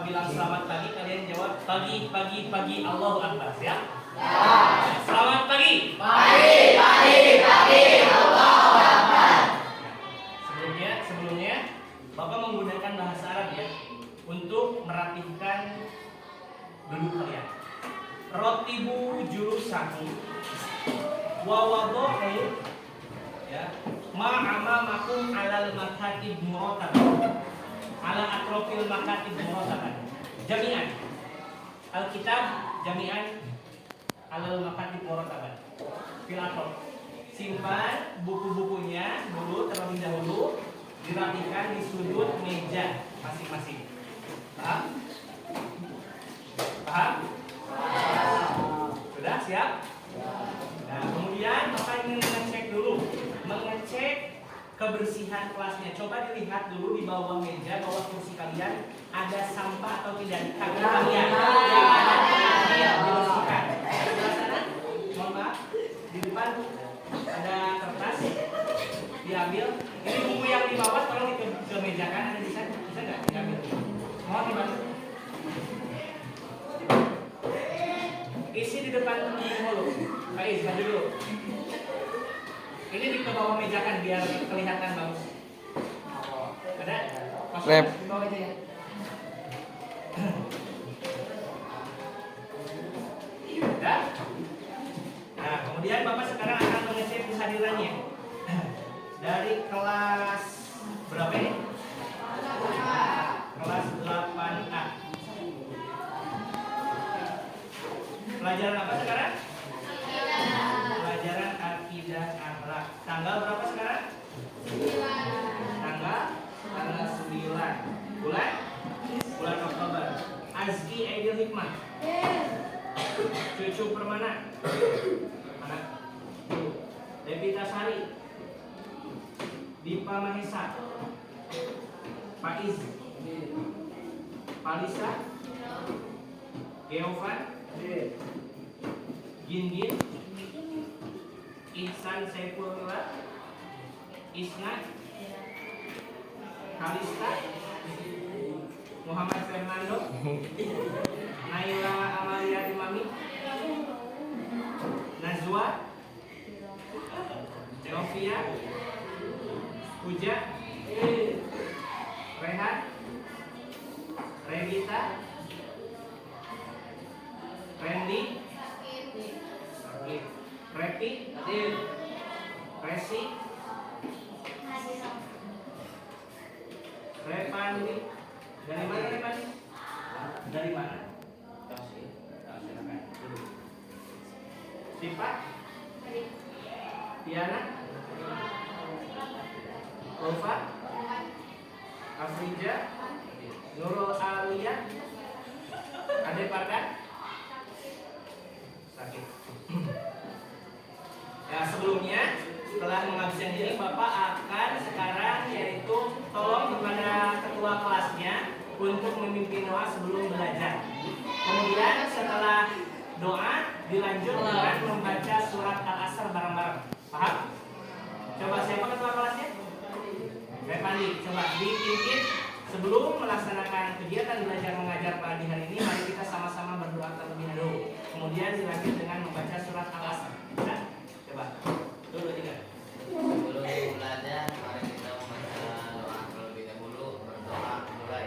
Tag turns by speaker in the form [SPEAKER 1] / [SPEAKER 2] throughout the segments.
[SPEAKER 1] bilang selamat pagi, kalian jawab pagi, pagi, pagi, Allahu Akbar, ya? Selamat pagi.
[SPEAKER 2] Pagi, pagi, pagi, Allahu Akbar.
[SPEAKER 1] Sebelumnya, Bapak menggunakan bahasa Arab ya untuk merapihkan duduk kalian. Rotibu jurusakum wa wadu'u ya ma'amamakum alal makatib murataban ala atrofil makatib murataban jami'an alkitab jami'an alal makatib murataban fil atrof. Simpan buku-bukunya dulu terlebih dahulu, dirapikan di sudut meja masing-masing. Paham? Paham? Sudah siap? Nah, kemudian Bapak ingin mengecek kebersihan kelasnya. Coba dilihat dulu di bawah meja, bawah kursi kalian ada sampah atau tidak? Kaki kalian yang ada dibersihkan. Sebelah sana, mohon maaf, di depan ada kertas, diambil. Ini buku yang di bawah tolong dikemejakan, ada bisa nggak diambil? Mohon dibantu. Isi di depan dulu. Baik, maju dulu. Ini di bawah meja kan biar kelihatan bagus. Ada?
[SPEAKER 3] Rep.
[SPEAKER 1] Di bawah aja ya. Sudah? Nah, kemudian Bapak sekarang akan mengecek kehadirannya. Dari kelas berapa ini? Kelas 8A. Pelajaran apa sekarang? Pelajaran akidah akhlak. Tanggal berapa sekarang? Tanggal 9. Bulan Oktober. Azki Aidil Hikmah. Cucu Permana. Anak. Devita Sari. Dipa Mahesa. Faiz. Palisa. Geovan. Gingin. Ihsan Saifullah. Isna. Kalista. Muhammad Fernando. Naila Amalia Dimami. Nazwa. Teofia. Puja. Rehan. Revita. Randy. Repi. Resi. Repandi. Dari mana Repandi? Dari mana? Sifat. Diana. Ulfa. Afrija. Nurul Aliyah. Ade Parkan. Sakit. Ya, sebelumnya setelah menghabiskan ini Bapak akan sekarang yaitu tolong kepada ketua kelasnya untuk memimpin doa sebelum belajar. Kemudian setelah doa dilanjut dengan membaca surat Al-Asr bareng-bareng. Paham? Coba siapa ketua kelasnya? Repandi. Coba dipimpin sebelum melaksanakan kegiatan belajar mengajar pagi hari ini. Mari kita sama-sama berdoa terlebih dahulu. Kemudian dilanjut dengan membaca surat Al-Asr. Nah, coba. Dulu tiga.
[SPEAKER 2] Sebelum belajar, mari kita membaca doa terlebih dahulu. Berdoa mulai.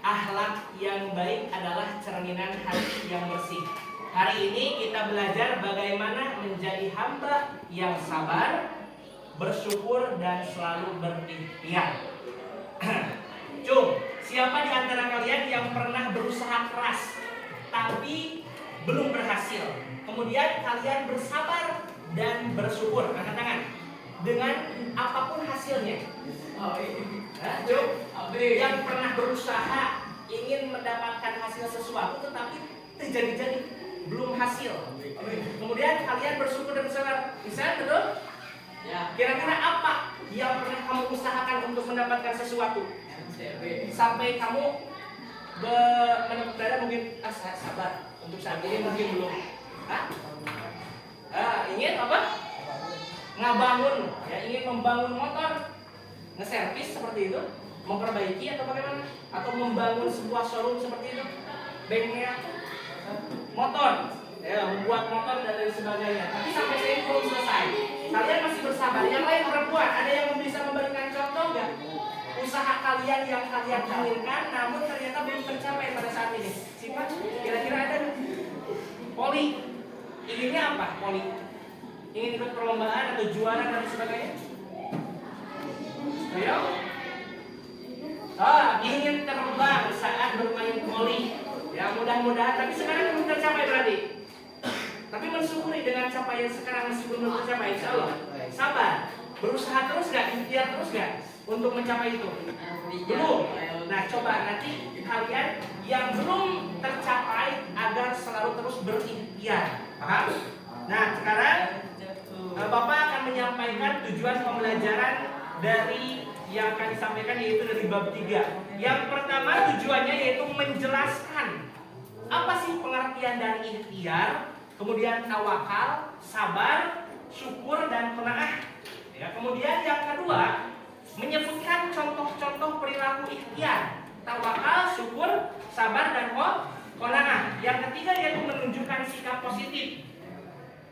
[SPEAKER 1] akhlak yang baik adalah cerminan hati yang bersih. Hari ini kita belajar bagaimana menjadi hamba yang sabar, bersyukur, dan selalu berikhtiar. Cung, siapa di antara kalian yang pernah berusaha keras tapi belum berhasil? Kemudian kalian bersabar dan bersyukur, angkat tangan, dengan apapun hasilnya. Cung, yang pernah berusaha ingin mendapatkan hasil sesuatu tetapi terjadi-jadi belum hasil. Kemudian kalian bersyukur dan bersabar. Bisa, betul? Ya. Kira-kira apa yang pernah kamu usahakan untuk mendapatkan sesuatu? Sampai kamu berada mungkin sabar untuk saat ini mungkin belum. Ingin apa? Ngabangun, ya, ingin membangun motor, ngeservis seperti itu, memperbaiki atau bagaimana? Atau membangun sebuah showroom seperti itu, bengkel, motor, ya, membuat motor dan lain sebagainya. Tapi sampai saya belum selesai. Kalian masih bersabar. Yang lain perempuan, ada yang bisa memberikan contoh nggak? Usaha kalian yang kalian inginkan, namun ternyata belum tercapai pada saat ini. Siapa? Kira-kira ada? Poli. Inginnya apa? Poli. Ingin ikut perlombaan atau juara dan sebagainya? Ayo. Ingin terbang saat bermain voli. Ya, mudah-mudahan. Tapi sekarang belum tercapai berarti. Tapi mensyukuri dengan capaian sekarang meskipun belum tercapai. Insya Allah. Sabar. Berusaha terus nggak? Ikhtiar terus nggak untuk mencapai itu? Belum. Nah, coba nanti kalian yang belum tercapai agar selalu terus berikhtiar. Paham? Nah, sekarang Bapak akan menyampaikan tujuan pembelajaran dari yang akan disampaikan, yaitu dari bab 3. Yang pertama tujuannya yaitu menjelaskan apa sih pengertian dari ikhtiar, kemudian tawakal, sabar, syukur, dan qanaah. Ya, kemudian yang kedua menyebutkan contoh-contoh perilaku ikhtiar, tawakal, syukur, sabar, dan qanaah. Yang ketiga yaitu menunjukkan sikap positif.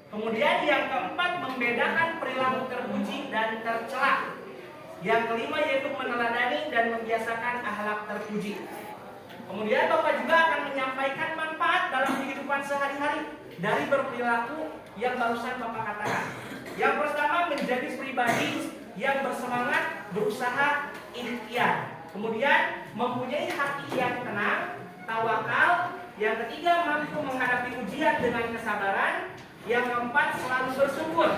[SPEAKER 1] Kemudian yang keempat membedakan perilaku terpuji dan tercela. Yang kelima yaitu meneladani dan membiasakan akhlak terpuji. Kemudian Bapak juga akan menyampaikan manfaat dalam kehidupan sehari-hari dari berperilaku yang barusan Bapak katakan. Yang pertama, menjadi pribadi yang bersemangat, berusaha, ikhtiar. Kemudian mempunyai hati yang tenang, tawakal. Yang ketiga, mampu menghadapi ujian dengan kesabaran. Yang keempat, selalu bersyukur.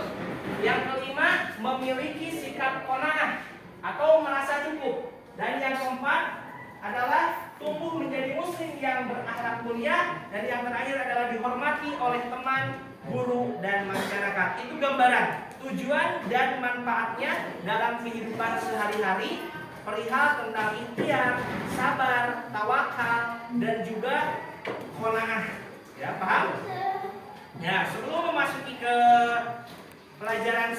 [SPEAKER 1] Yang kelima, memiliki sikap qanaah atau merasa cukup. Dan yang keempat adalah tumbuh menjadi muslim yang berakhlak mulia. Dan yang terakhir adalah dihormati oleh teman, guru, dan masyarakat. Itu gambaran tujuan dan manfaatnya dalam kehidupan sehari-hari perihal tentang ikhtiar, sabar, tawakal, dan juga qanaah. Ya, paham? Ya, sebelum memasuki ke pelajaran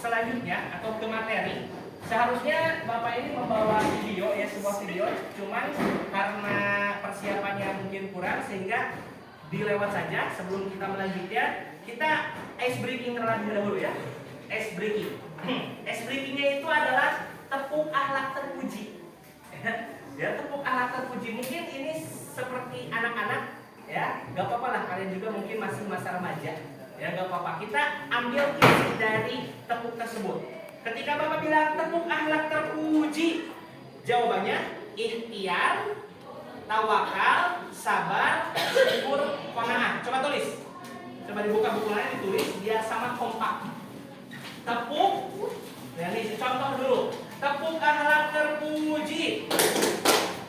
[SPEAKER 1] selanjutnya atau ke materi, seharusnya Bapak ini membawa video, ya, sebuah video. Cuman karena persiapannya mungkin kurang sehingga dilewat saja. Sebelum kita melanjutkan, kita ice breaking terlebih dahulu, ya. Ice breaking. Ice breakingnya itu adalah tepuk akhlak terpuji. Ya, tepuk akhlak terpuji. Mungkin ini seperti anak-anak. Ya, gak apa-apa lah, kalian juga mungkin masih masa remaja. Ya, gak apa-apa. Kita ambil isi dari tepuk tersebut. Ketika Bapak bilang tepuk akhlak terpuji, jawabannya ikhtiar, tawakal, sabar, syukur, qanaah. Coba tulis. Coba dibuka buku lain, ditulis biar sama kompak. Tepuk. Nah, ini contoh dulu. Tepuk akhlak terpuji.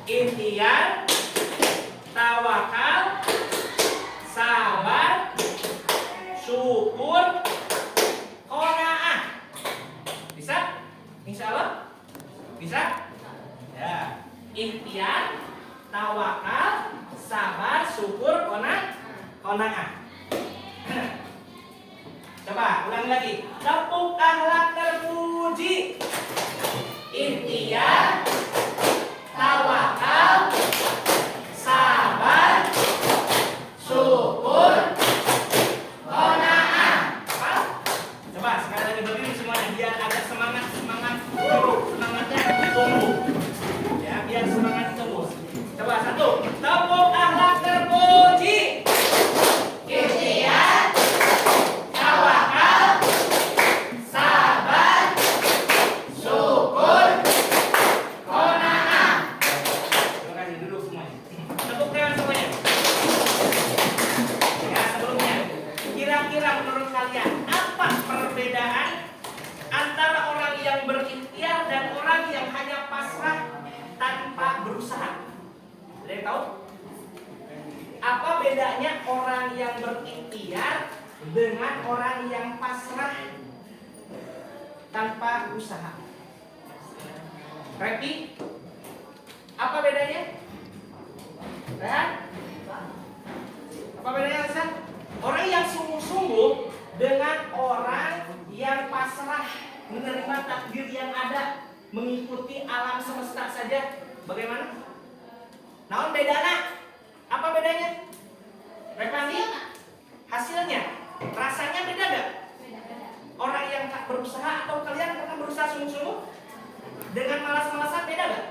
[SPEAKER 1] Ikhtiar, tawakal, sabar, syukur, qanaah. Bisa? Insya Allah? Bisa? Ya. Ikhtiar, tawakal, sabar, syukur, qanaah. Coba ulang lagi. Tepuk akhlak terpuji. Ikhtiar, tawakal, sabar, syukur, qanaah. Coba sekali lagi berdiri semuanya biar agak semangatnya tumbuh. Ya, biar semangat tumbuh. Coba tahu? Apa bedanya orang yang berikhtiar dengan orang yang pasrah tanpa usaha? Repi, apa bedanya? Rehan? Apa bedanya, Hasan? Orang yang sungguh-sungguh dengan orang yang pasrah menerima takdir yang ada, mengikuti alam semesta saja. Bagaimana? Naon bedana? Apa bedanya? Repani? Hasilnya? Rasanya beda gak? Orang yang tak berusaha atau kalian karena berusaha sungguh-sungguh dengan malas-malasan beda gak?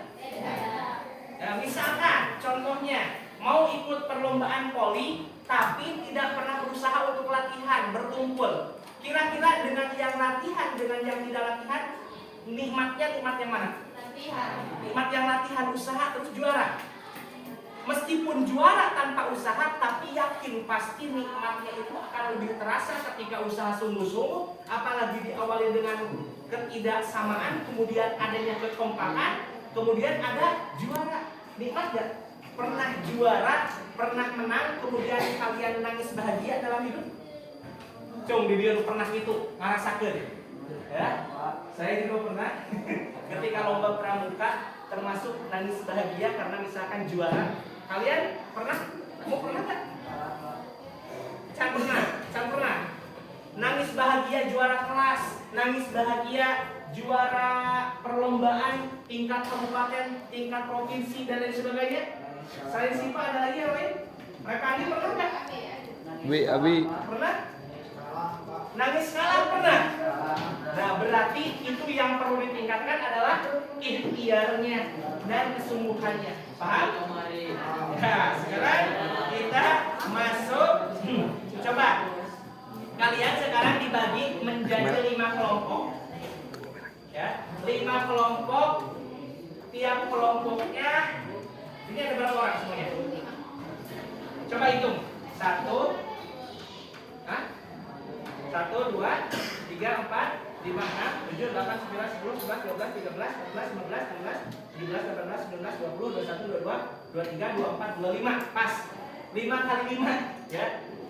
[SPEAKER 1] Nah, misalkan contohnya mau ikut perlombaan poli tapi tidak pernah berusaha untuk latihan, berkumpul. Kira-kira dengan yang latihan dengan yang tidak latihan, nikmatnya nikmat yang mana? Latihan. Nikmat yang latihan, usaha terus juara. Meskipun juara tanpa usaha, tapi yakin pasti nikmatnya itu akan lebih terasa ketika usaha sungguh-sungguh, apalagi diawali dengan ketidaksamaan, kemudian adanya kekompakan, kemudian ada juara. Nikmat gak? Pernah juara, pernah menang, kemudian kalian nangis bahagia dalam hidup? Cung di dia pernah itu ngarasakeun. Ya, saya juga pernah ketika lomba pramuka termasuk nangis bahagia karena misalkan juara. Kalian pernah? Kamu pernah nggak? Can pernah. Nangis bahagia juara kelas, nangis bahagia juara perlombaan tingkat kabupaten, tingkat provinsi dan lain sebagainya. Selain Sipa ada lagi yang lain? Repani pernah nggak?
[SPEAKER 3] Abi.
[SPEAKER 1] Pernah? Nangis kalah pernah? Nah berarti itu yang perlu ditingkatkan adalah ikhtiarnya dan kesungguhannya. Paham? Nah sekarang kita masuk. Coba kalian sekarang dibagi menjadi 5 kelompok. Ya, 5 kelompok. Tiap kelompoknya ini ada berapa orang semuanya? Coba hitung. 1, 1, 2, 3, 4, 5, 6, 7, 8, 9, 10, 11, 12, 13, 14, 15, 16, 17, 18, 19, 20, 21, 22, 23, 24, 25, pas 5 kali 5 ya.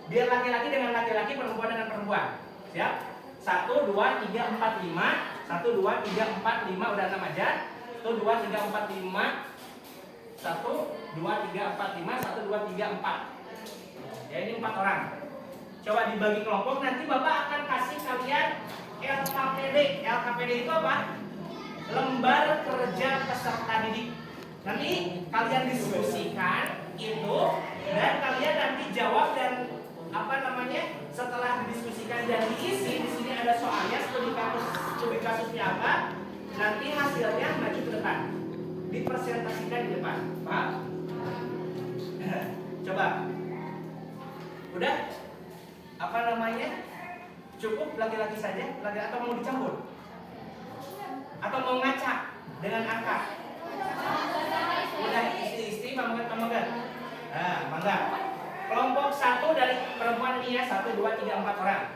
[SPEAKER 1] Biar laki-laki dengan laki-laki, perempuan dengan perempuan. Siap? 1, 2, 3, 4, 5. 1, 2, 3, 4, 5 udah 6 aja. 1, 2, 3, 4, 5. 1, 2, 3, 4, 5. 1, 2, 3, 4. Ya ini 4 orang. Coba dibagi kelompok, nanti Bapak akan kasih kalian LKPD. LKPD itu apa? Lembar kerja peserta didik. Nanti kalian diskusikan itu dan kalian nanti jawab dan setelah didiskusikan dan diisi di sini ada soalnya studi kasusnya apa? Nanti hasilnya maju ke depan. Dipresentasikan di depan. Pak. Coba. Udah? Cukup laki-laki saja, atau mau dicampur? Atau mau ngacak dengan angka? Udah istri-istri, mamegan. Nah, mangga. Kelompok 1 dari perempuan ini ya, 1, 2, 3, 4 orang.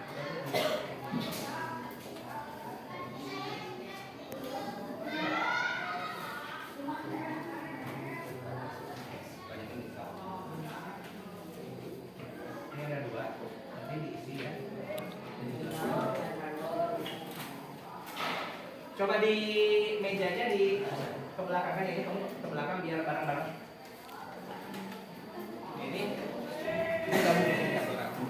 [SPEAKER 1] Ini ada 2, nanti diisi ya. Coba di mejanya di kebelakangan ya, kamu ke belakang biar bareng-bareng. Ini kamu di belakang.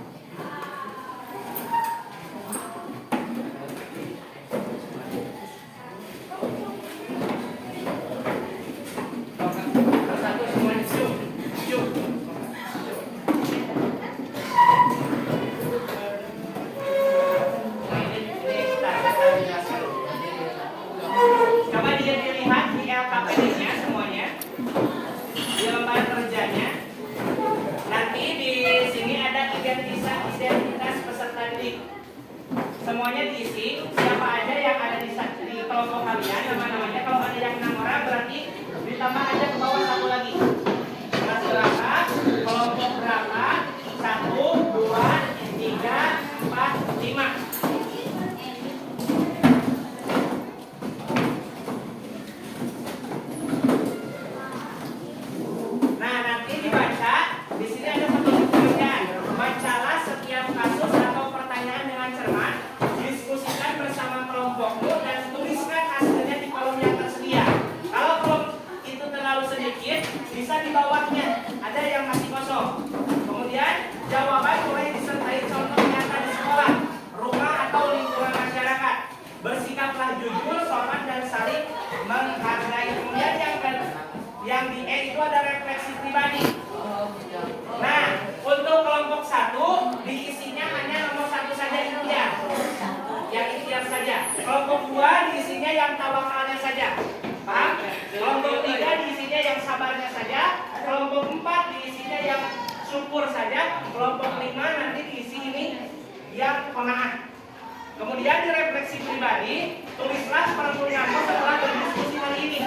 [SPEAKER 1] Satu semuanya cium. Coba dia dilihat di LKPD-nya semuanya, di lembar kerjanya. Nanti di sini ada identitas peserta didik. Semuanya diisi. Siapa aja yang ada di kelompok kalian, nama-namanya. Kalau ada yang 6 orang berarti ditambah aja ke bawah 1 lagi. Kelas berapa? Kelompok berapa? 1, 2, 3, 4, 5. Nah contohnya, ada yang masih kosong. Kemudian jawaban mulai disertai contoh nyata di sekolah, rumah atau lingkungan masyarakat. Bersikaplah jujur, sopan dan saling menghargai. Kemudian yang di E itu ada refleksi pribadi. Nah, untuk kelompok 1 diisinya hanya nomor 1 saja ikhtiar. Yang ikhtiar saja. Kelompok 2 diisinya yang tawakalnya saja. Paham? Kelompok 3 diisinya yang sabarnya saja. Kelompok 4 diisinya yang syukur saja. Kelompok 5 nanti diisi ini yang qanaah. Kemudian di refleksi pribadi, tulislah permunyamu setelah berdiskusi hari ini.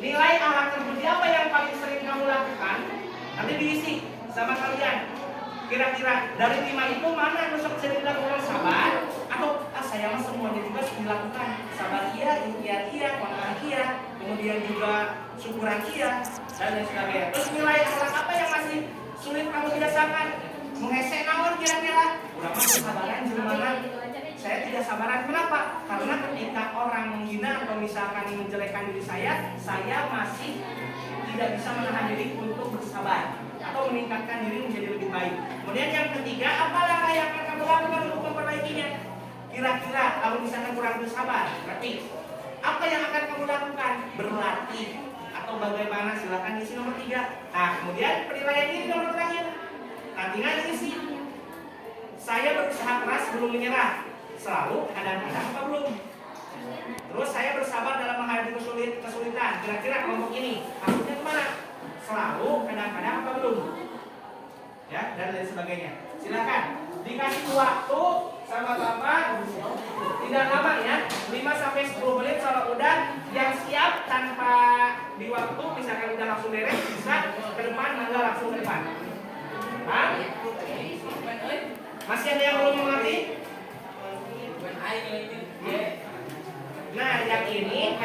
[SPEAKER 1] Nilai akhlak terpuji apa yang paling sering kamu lakukan? Nanti diisi sama kalian. Kira-kira dari 5 itu mana yang bisa dilakukan? Sabar atau saya mah semuanya juga dilakukan. Sabar iya, ikhtiar iya, qanaah iya, kemudian juga syukuran iya, dan lain sebagainya. Terus nilai akhlak apa yang masih sulit kamu biasakan? Mengesek naon kira-kira? Udah mah kesabaran jelema. Saya tidak sabaran. Kenapa? Karena ketika orang menghina atau misalkan menjelekkan diri saya masih tidak bisa menahan diri untuk bersabar atau meningkatkan diri menjadi lebih baik. Kemudian yang ketiga, apa langkah yang akan kamu lakukan untuk memperbaikinya? Kira-kira kalau misalkan kurang bersabar, berarti apa yang akan kamu lakukan? Berlatih atau bagaimana? Silakan isi nomor 3. Nah, kemudian penilaian diri nomor terakhir. Nantinya diisi. Saya berusaha keras belum menyerah. Selalu kadang-kadang apa belum? Terus saya bersabar dalam menghadapi kesulitan. Kira-kira kelompok ini maksudnya kemana? Selalu kadang-kadang apa belum? Ya, dan lain sebagainya. Silakan dikasih waktu sama Bapak tidak lama ya, 5-10 menit. Kalau udah yang siap tanpa di waktu, misalkan udah langsung beres, bisa ke depan, mangga langsung ke depan. Hah? Masih ada yang belum mengerti? Nah, yang ini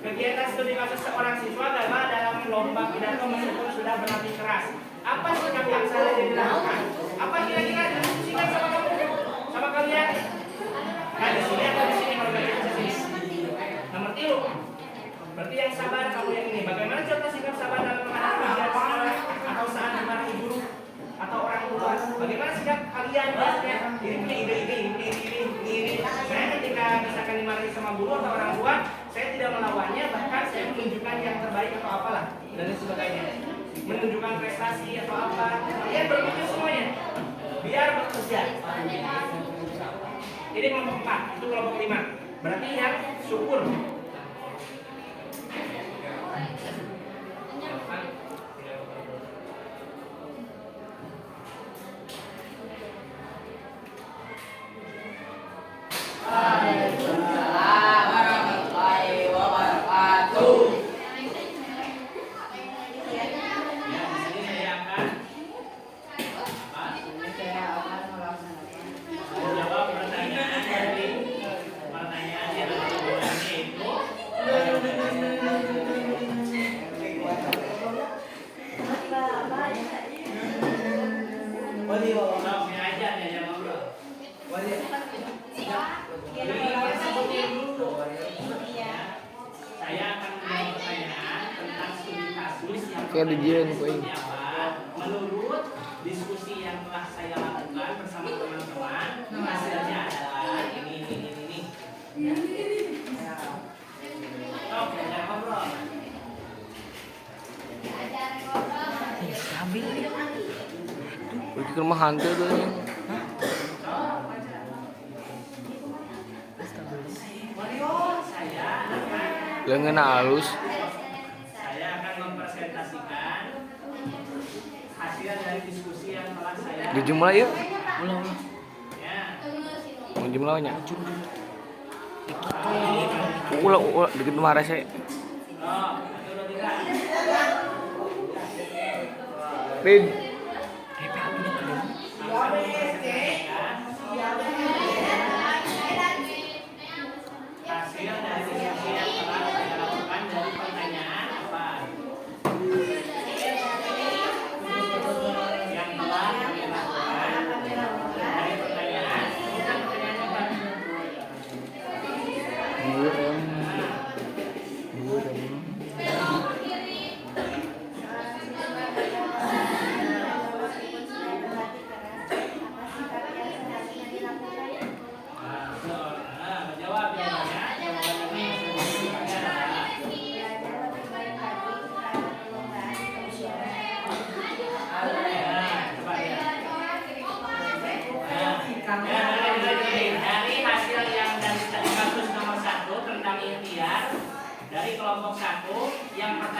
[SPEAKER 1] kegiatan studi kasus seorang siswa gagal dalam lomba pidato meskipun sudah berlatih keras. Apa sikap yang salah yang dilakukan? Apa kira-kira diskusikan sama kamu, sama kalian? Nah, di sini atau di sini kalau kalian di sini? Nomor 3. Berarti yang sabar kamu yang ini. Bagaimana contoh sikap sabar dalam menghadapi ujian sekolah atau saat dimarahi guru atau orang tua? Bagaimana sikap kalian biasanya? Ini punya ide-ide ini. Saya ketika misalkan dimarahi sama guru atau orang tua, saya tidak melawannya, bahkan saya menunjukkan yang terbaik atau apalah dan lain sebagainya. Menunjukkan prestasi atau apa. Kalian berpikir semuanya biar bekerja. Ini kelompok 4, itu kelompok 5. Berarti yang syukur.
[SPEAKER 3] Kayak dijian poin.
[SPEAKER 1] Menurut diskusi yang telah saya lakukan bersama teman-teman, hasilnya adalah ini. Oke, jangan ngobrol.
[SPEAKER 3] Stabil. Pergi ke rumah hantu tuh yang. Lengan halus.
[SPEAKER 1] Saya akan mempresentasikan hasil dari diskusi yang telah saya.
[SPEAKER 3] Dijumlah yuk.
[SPEAKER 1] Ya.
[SPEAKER 3] Mau jumlahnya. Ulah dikit marah saya. Rin.
[SPEAKER 1] Hasil dari diskusi yang telah saya lakukan dari pertanyaan apa? Yang telah kami lakukan dari pertanyaan. Bukan pertanyaan apa?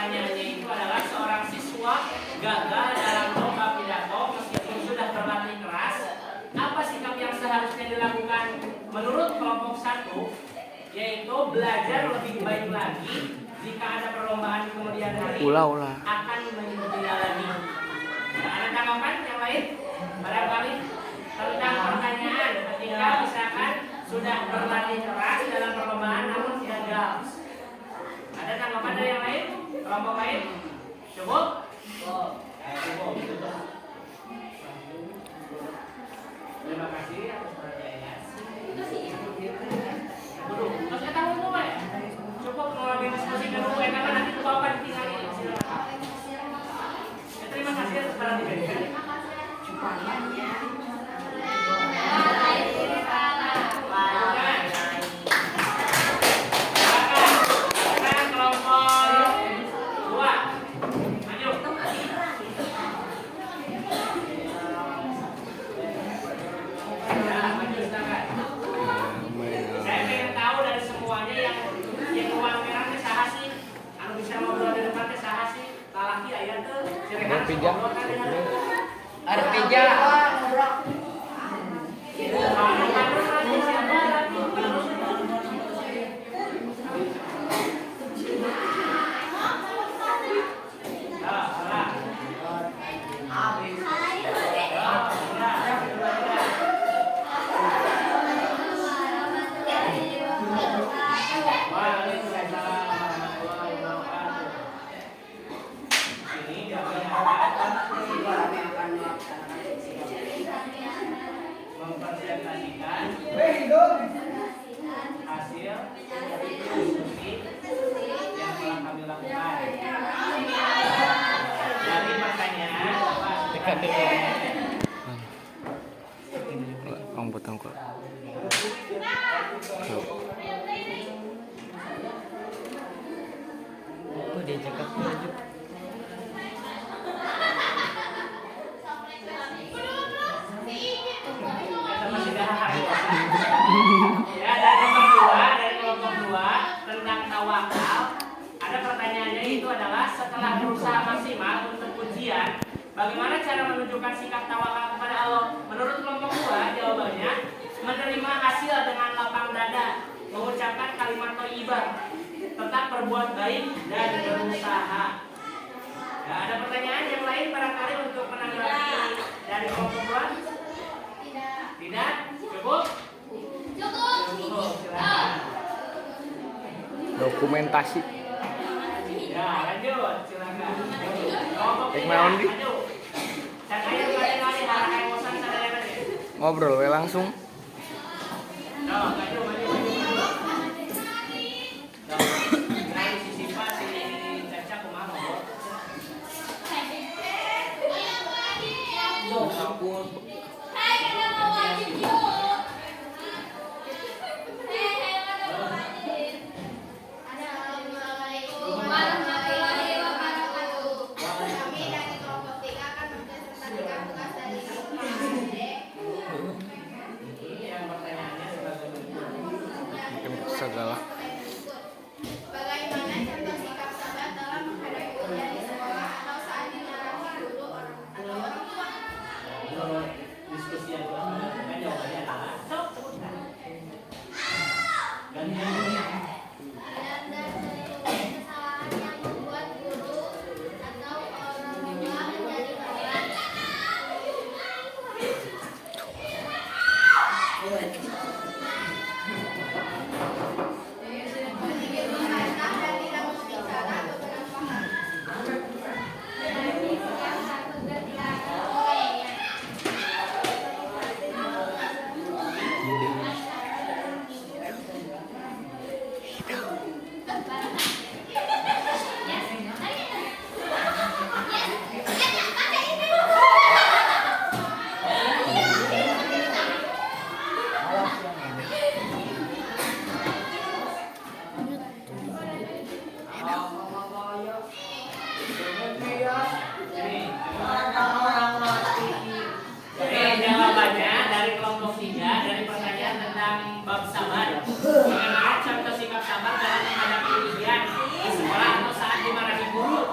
[SPEAKER 1] pertanyaannya itu adalah seorang siswa gagal dalam lomba pidato meskipun sudah berlatih keras. Apa sikap yang seharusnya dilakukan menurut kelompok 1? Yaitu belajar lebih baik lagi. Jika ada perlombaan di kemudian hari akan mengikutinya lagi. Nah, ada tanggapan yang lain? Barangkali tentang pertanyaan ketika misalkan sudah berlatih keras dalam perlombaan namun gagal. Ada tanggapan dari yang lain? Kelompok lain? Cukup? Cukup. Terima kasih atas perhatiannya. Dulu, terus kita ngomong ya. Cukup melalui diskusi dulu ya karena nanti bapak ditinggalin. Silakan. Terima kasih atas perhatiannya. Ya, dari kelompok 2 tentang tawakal. Ada pertanyaannya itu adalah setelah berusaha maksimal untuk ujian, bagaimana cara menunjukkan sikap tawakal kepada Allah? Menurut kelompok 2 jawabannya menerima hasil dengan lapang dada, mengucapkan kalimat thayyibah, tetap berbuat baik dan berusaha. Ya, ada pertanyaan yang lain barangkali untuk menanggapi ini dari kelompok 2? Tidak? Cukup? Cukup, silakan.
[SPEAKER 3] Dokumentasi.
[SPEAKER 1] Ya, lanjut, silakan. Kelompok 3,
[SPEAKER 3] Naon, Di?
[SPEAKER 1] lanjut. Kali arah emosan sadaya aja.
[SPEAKER 3] Ngobrol we langsung.
[SPEAKER 1] Maju. Nah, si Sipa, si Caca kumaha ngobrol?
[SPEAKER 3] Segala.
[SPEAKER 4] Bagaimana contoh sikap sabar dalam menghadapi ujian di sekolah atau saat dimarahi guru atau orang tua?
[SPEAKER 1] Diskusi yang kedua, kan jawabannya adalah sok sebutkan. Gantian.
[SPEAKER 4] Tidak melakukan kesalahan yang membuat guru atau orang tua menjadi marah.
[SPEAKER 1] Jawabannya dari kelompok 3 dari pertanyaan tentang bab sabar. Bagaimana contoh sikap sabar dalam menghadapi ujian di sekolah atau saat dimarahi guru?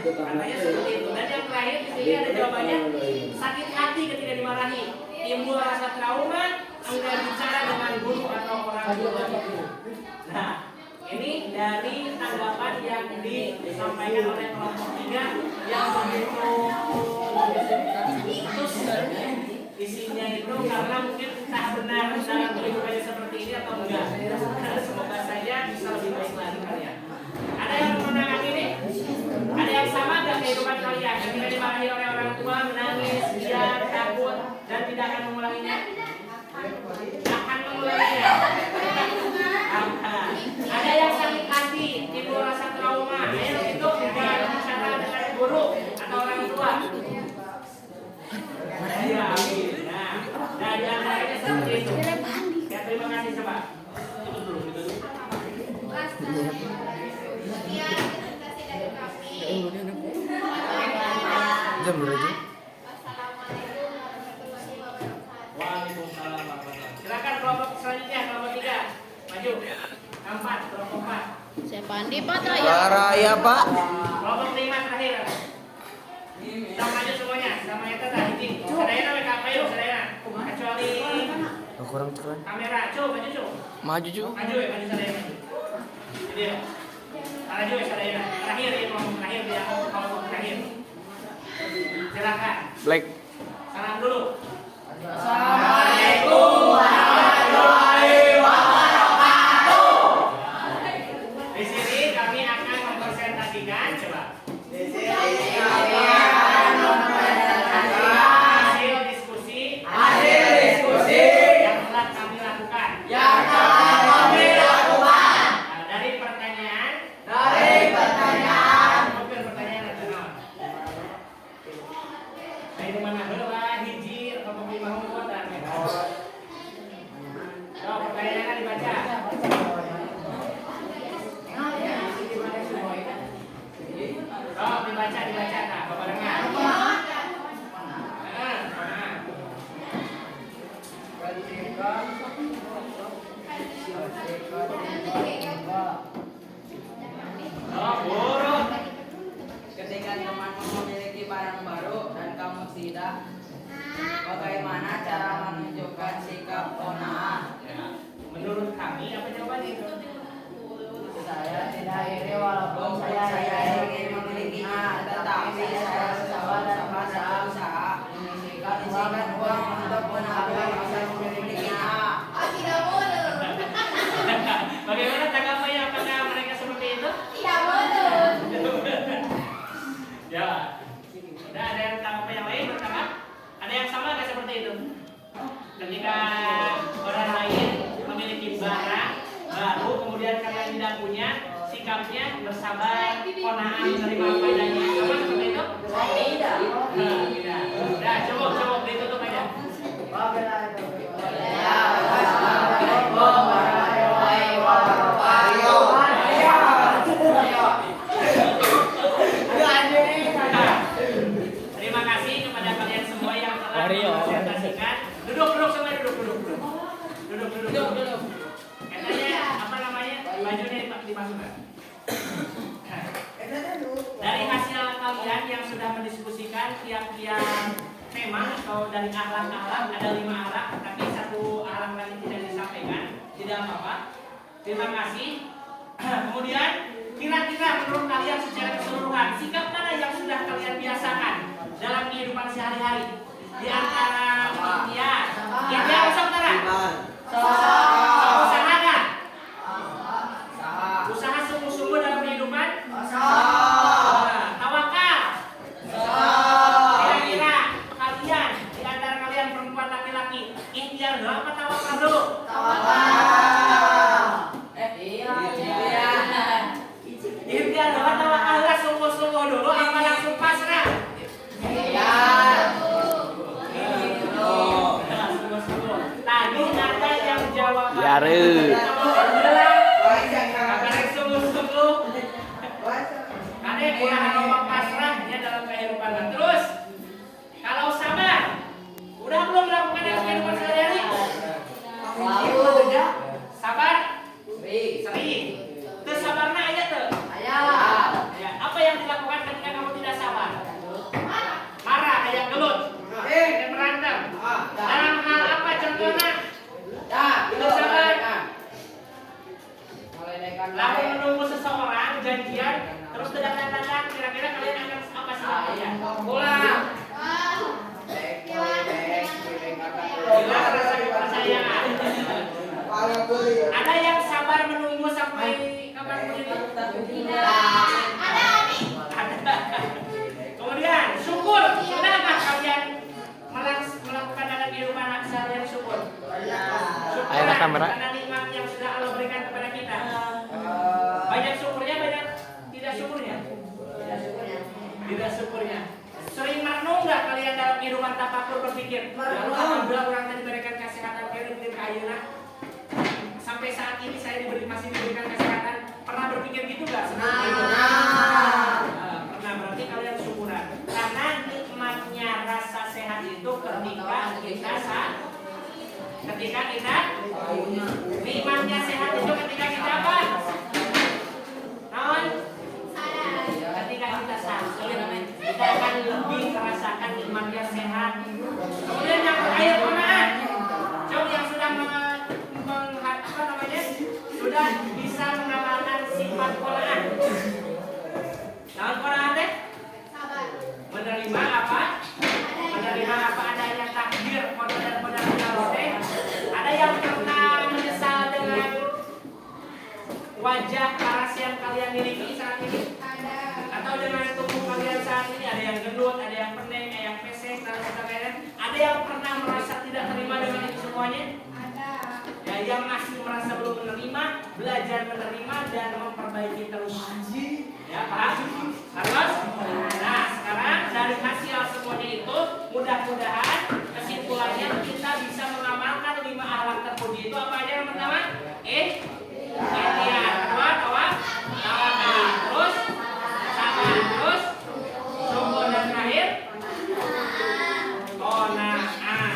[SPEAKER 1] Katanya seperti itu. Dan yang terakhir di sini ada jawabannya, sakit hati ketika dimarahi, timbul rasa trauma, enggan bicara dengan guru atau orang tua. Nah, ini dari tanggapan yang disampaikan oleh kelompok 3 yang begitu terus isinya itu karena mungkin tak benar dalam kehidupannya seperti ini atau enggak. Semoga saja bisa lebih baik lagi kalian. Ada yang menangani ini? Ada yang sama nggak kehidupan kalian? Ketika dimarahi oleh orang tua, menangis, diam, takut, dan tidak akan mengulanginya? Akan mengulanginya. Ada yang sakit hati, timbul rasa trauma, itu tidak bicara dengan guru atau orang tua. Ya, nah, di antaranya seperti itu. Ya, terima kasih coba.
[SPEAKER 4] Sekian presentasi dari kami.
[SPEAKER 3] Jam berapa?
[SPEAKER 4] Wassalamualaikum warahmatullahi wabarakatuh.
[SPEAKER 1] Waalaikumsalam warahmatullahi wabarakatuh. Silakan kelompok selanjutnya, kelompok 3. Maju. 4, kelompok 4.
[SPEAKER 5] Saya Pandi Pak Raya.
[SPEAKER 3] Pak Raya, Pak.
[SPEAKER 1] Kelompok 5 terakhir. Kita maju semuanya, sama itu tadi. Sadayana mereka apa yuk, sadayana. Kecuali
[SPEAKER 3] Kurang keren.
[SPEAKER 1] kamera, coba maju coba.
[SPEAKER 3] Maju, Ju.
[SPEAKER 1] Maju ya, maju sadayana. Jadi ya. Maju ya sadayana. Terakhir ya, kelompok terakhir dia, kelompok terakhir. Silakan.
[SPEAKER 3] Black.
[SPEAKER 1] Salam dulu.
[SPEAKER 6] Assalamualaikum warahmatullahi wabarakatuh.
[SPEAKER 1] Di sini kami akan mempresentasikan coba. Hasil diskusi yang telah kami lakukan. Nah, dari pertanyaan. Mungkin pertanyaan nasional. Dari mana heula hiji atau pemilih kota. So, pertanyaannya dibaca. Oh, dibaca nah, barengan. Oh, buruk.
[SPEAKER 6] Ketika teman memiliki barang baru dan kamu tidak, bagaimana cara menunjukkan sikap qanaah?
[SPEAKER 1] Menurut kami apa jawabannya itu?
[SPEAKER 6] Saya tidak iri walaupun saya ingin memilikinya, tetapi saya berusaha menyisihkan uang untuk menabung bisa memilikinya.
[SPEAKER 4] Tidak boleh.
[SPEAKER 1] Bagaimana tanggapannya? Apakah mereka seperti itu?
[SPEAKER 4] Tidak boleh.
[SPEAKER 1] Ya. Udah ada yang tanggapan yang lain pertama? Ada yang sama nggak seperti itu? Ketika orang lain memiliki barang baru, kemudian kalian tidak punya, sikapnya bersabar, qanaah, menerima apa adanya. Sama seperti itu?
[SPEAKER 6] Tidak.
[SPEAKER 1] Nah, tidak. Udah, cukup ditutup aja.
[SPEAKER 6] Assalamualaikum warahmatullahi wabarakatuh.
[SPEAKER 1] Terima kasih kepada kalian semua yang telah mempresentasikan. Duduk semua, duduk. Katanya apa namanya? Bajunya dimasukkan. Dari hasil kalian yang sudah mendiskusikan tiap-tiap tema atau dari akhlak-akhlak, ada 5 akhlak, tapi 1 akhlak lagi tidak disampaikan, tidak apa-apa. Terima kasih. Kemudian kira-kira menurut kalian secara keseluruhan sikap mana yang sudah kalian biasakan dalam kehidupan sehari-hari? Di antara ikhtiar saudara, usaha nggak? Usaha sungguh-sungguh dalam kehidupan? Tawakal. Kira-kira kalian di antara kalian perempuan laki-laki ikhtiar dulu apa tawakal dulu? Ikhtiar dulu tawakal lah, sungguh-sungguh dulu apa langsung pasrah? Tadi ada yang jawab.
[SPEAKER 3] Yare.
[SPEAKER 1] Sungguh-sungguh. Ada yang ulah nomor pasrahnya dalam kehidupan. Terus kalau sabar, udah belum melakukan yang kehidupan sehari-hari? Sabar? Sering. Terus sabarnya aja tuh. Ya, apa yang dilakukan ketika kamu tidak
[SPEAKER 4] Ada Ami.
[SPEAKER 1] Ada. Kemudian syukur. Sudahkah kalian melakukan dalam kehidupan sehari-hari syukur? Syukur
[SPEAKER 3] Ayo, kamera.
[SPEAKER 1] karena nikmat yang sudah Allah berikan kepada kita. Banyak syukurnya, banyak tidak syukurnya. Tidak syukurnya. Sering merenung nggak kalian dalam kehidupan tafakur berpikir? Lalu alhamdulillah orang tadi diberikan kesehatan, kalian diberi kayunan. Sampai saat ini saya masih diberikan kesehatan. Pernah berpikir gitu nggak? Pernah, berarti kalian syukuran. Karena nikmatnya rasa sehat itu ketika kita nikmatnya sehat itu ketika kita apa? Naon? Ketika kita sakit, kita akan lebih merasakan nikmatnya sehat. Kemudian yang terakhir kona'ah. Jauh yang sudah sudah bisa mengamalkan sifat kona'ah. Naon kona'ah teh? Menerima apa? Menerima apa adanya takdir, qada dan qadar Allah teh. Ada yang pernah menyesal dengan wajah paras yang kalian miliki saat ini? Atau dengan tubuh kalian saat ini? Ada yang gendut, ada yang pendek, ada yang pesek, dan sebagainya. Ada yang pernah merasa tidak terima dengan itu semuanya? Ya, yang masih merasa belum menerima, belajar menerima dan memperbaiki terus. Ya, paham? Harus? Nah, sekarang dari hasil semuanya itu, mudah-mudahan kesimpulannya kita bisa mengamalkan 5 akhlak terpuji itu. Apa aja yang pertama? Ikhtiar. Kedua, tawakal. Terus sabar. Terus syukur, dan terakhir qanaah.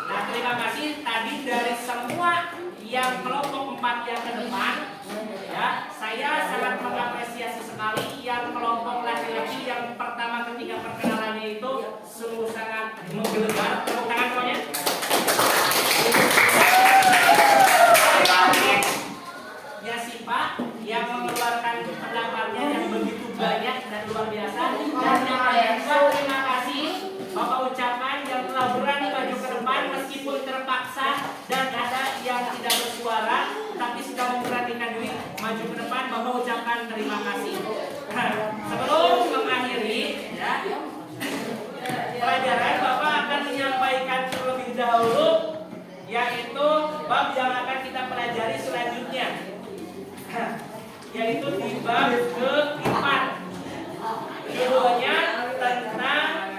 [SPEAKER 1] Nah, terima kasih tadi dari semua yang kelompok 4 yang ke depan. Ya, saya sangat mengapresiasi sekali yang kelompok laki-laki yang pertama ketika perkenalannya itu sungguh sangat menggelegar. Tepuk tangan semuanya. Ya, si Pak yang mengeluarkan pendapatnya yang begitu banyak dan luar biasa. Dan yang kedua, terima kasih Bapak ucapkan yang telah berani maju ke depan meskipun terpaksa dan ada yang tidak bersuara tapi sudah memberanikan diri maju ke depan. Bapak ucapkan terima kasih. Sebelum mengakhiri ya, pelajaran, Bapak akan menyampaikan terlebih dahulu yaitu bab yang akan kita pelajari selanjutnya, yaitu di bab ke-4. Judulnya tentang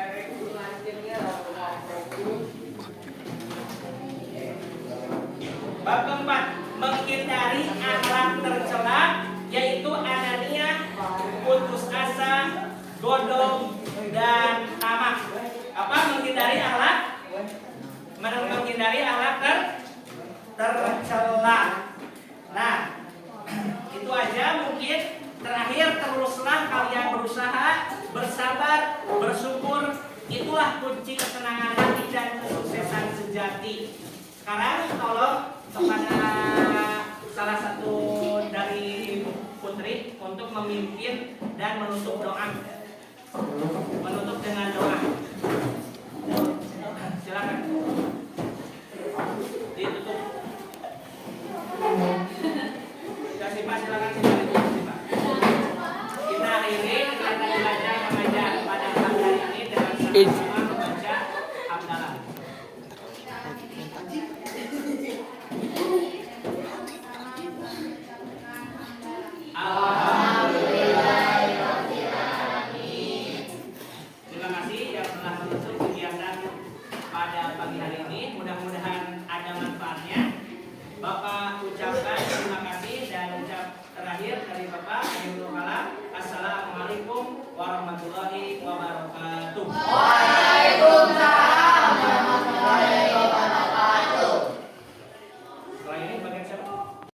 [SPEAKER 1] bab ke-4, menghindari akhlak tercela, yaitu anania, putus asa, godong, dan tamak. Apa menghindari akhlak? Menghindari akhlak tercela. Nah, itu aja mungkin. Terakhir, teruslah kalian berusaha, bersabar, bersyukur. Itulah kunci kesenangan hati dan kesuksesan sejati. Sekarang tolong kepada salah satu dari putri untuk memimpin dan menutup doa.